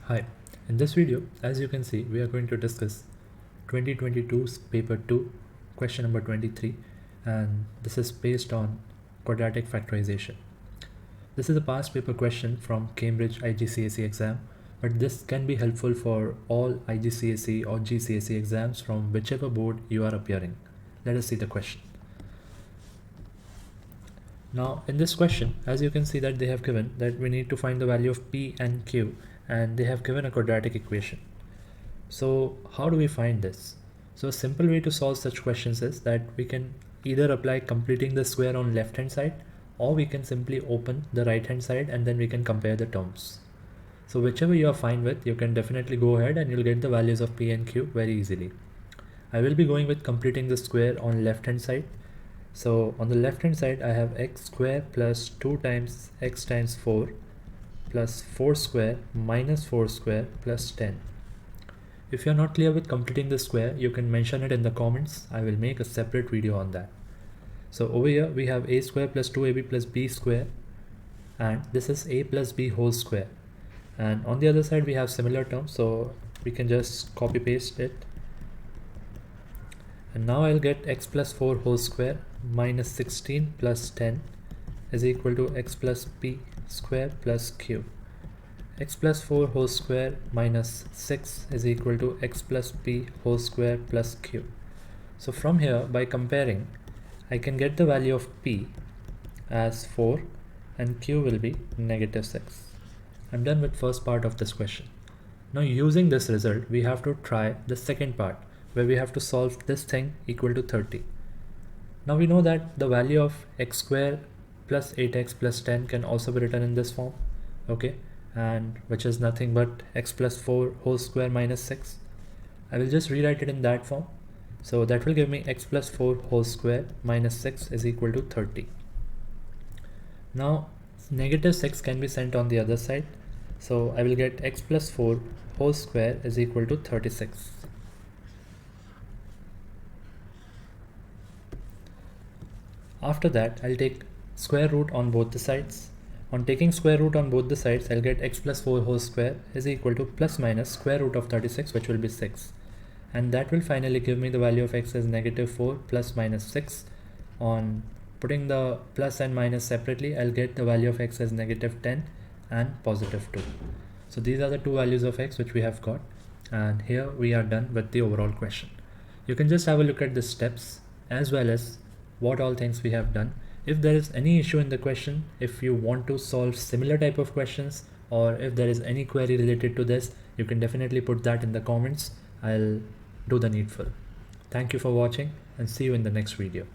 Hi, in this video, as you can see, we are going to discuss 2022's paper 2, question number 23, and this is based on quadratic factorization. This is a past paper question from Cambridge IGCSE exam, but this can be helpful for all IGCSE or GCSE exams from whichever board you are appearing. Let us see the question. Now in this question, as you can see that they have given that we need to find the value of P and Q, and they have given a quadratic equation. So how do we find this? So a simple way to solve such questions is that we can either apply completing the square on left hand side, or we can simply open the right hand side and then we can compare the terms. So whichever you are fine with, you can definitely go ahead and you'll get the values of P and Q very easily. I will be going with completing the square on left hand side. So on the left hand side I have x square plus 2 times x times 4 plus 4 square minus 4 square plus 10. If you are not clear with completing the square, you can mention it in the comments. I will make a separate video on that. So over here we have a square plus 2ab plus b square, and this is a plus b whole square. And on the other side we have similar terms, so we can just copy paste it. And now I'll get x plus 4 whole square minus 16 plus 10 is equal to x plus p square plus q. X plus 4 whole square minus 6 is equal to x plus p whole square plus q. So from here, by comparing, I can get the value of p as 4 and q will be negative 6. I'm done with first part of this question. Now using this result, we have to try the second part, where we have to solve this thing equal to 30. Now we know that the value of x square plus 8x plus 10 can also be written in this form, okay, and which is nothing but x plus 4 whole square minus 6. I will just rewrite it in that form. So that will give me x plus 4 whole square minus 6 is equal to 30. Now negative 6 can be sent on the other side, so I will get x plus 4 whole square is equal to 36. After that, I'll take square root on both the sides. On taking square root on both the sides, I'll get x plus 4 whole square is equal to plus minus square root of 36, which will be 6. And that will finally give me the value of x as negative 4 plus minus 6. On putting the plus and minus separately, I'll get the value of x as negative 10 and positive 2. So these are the two values of x which we have got. And here we are done with the overall question. You can just have a look at the steps as well as what all things we have done. If there is any issue in the question, if you want to solve similar type of questions, or if there is any query related to this, you can definitely put that in the comments. I'll do the needful. Thank you for watching and see you in the next video.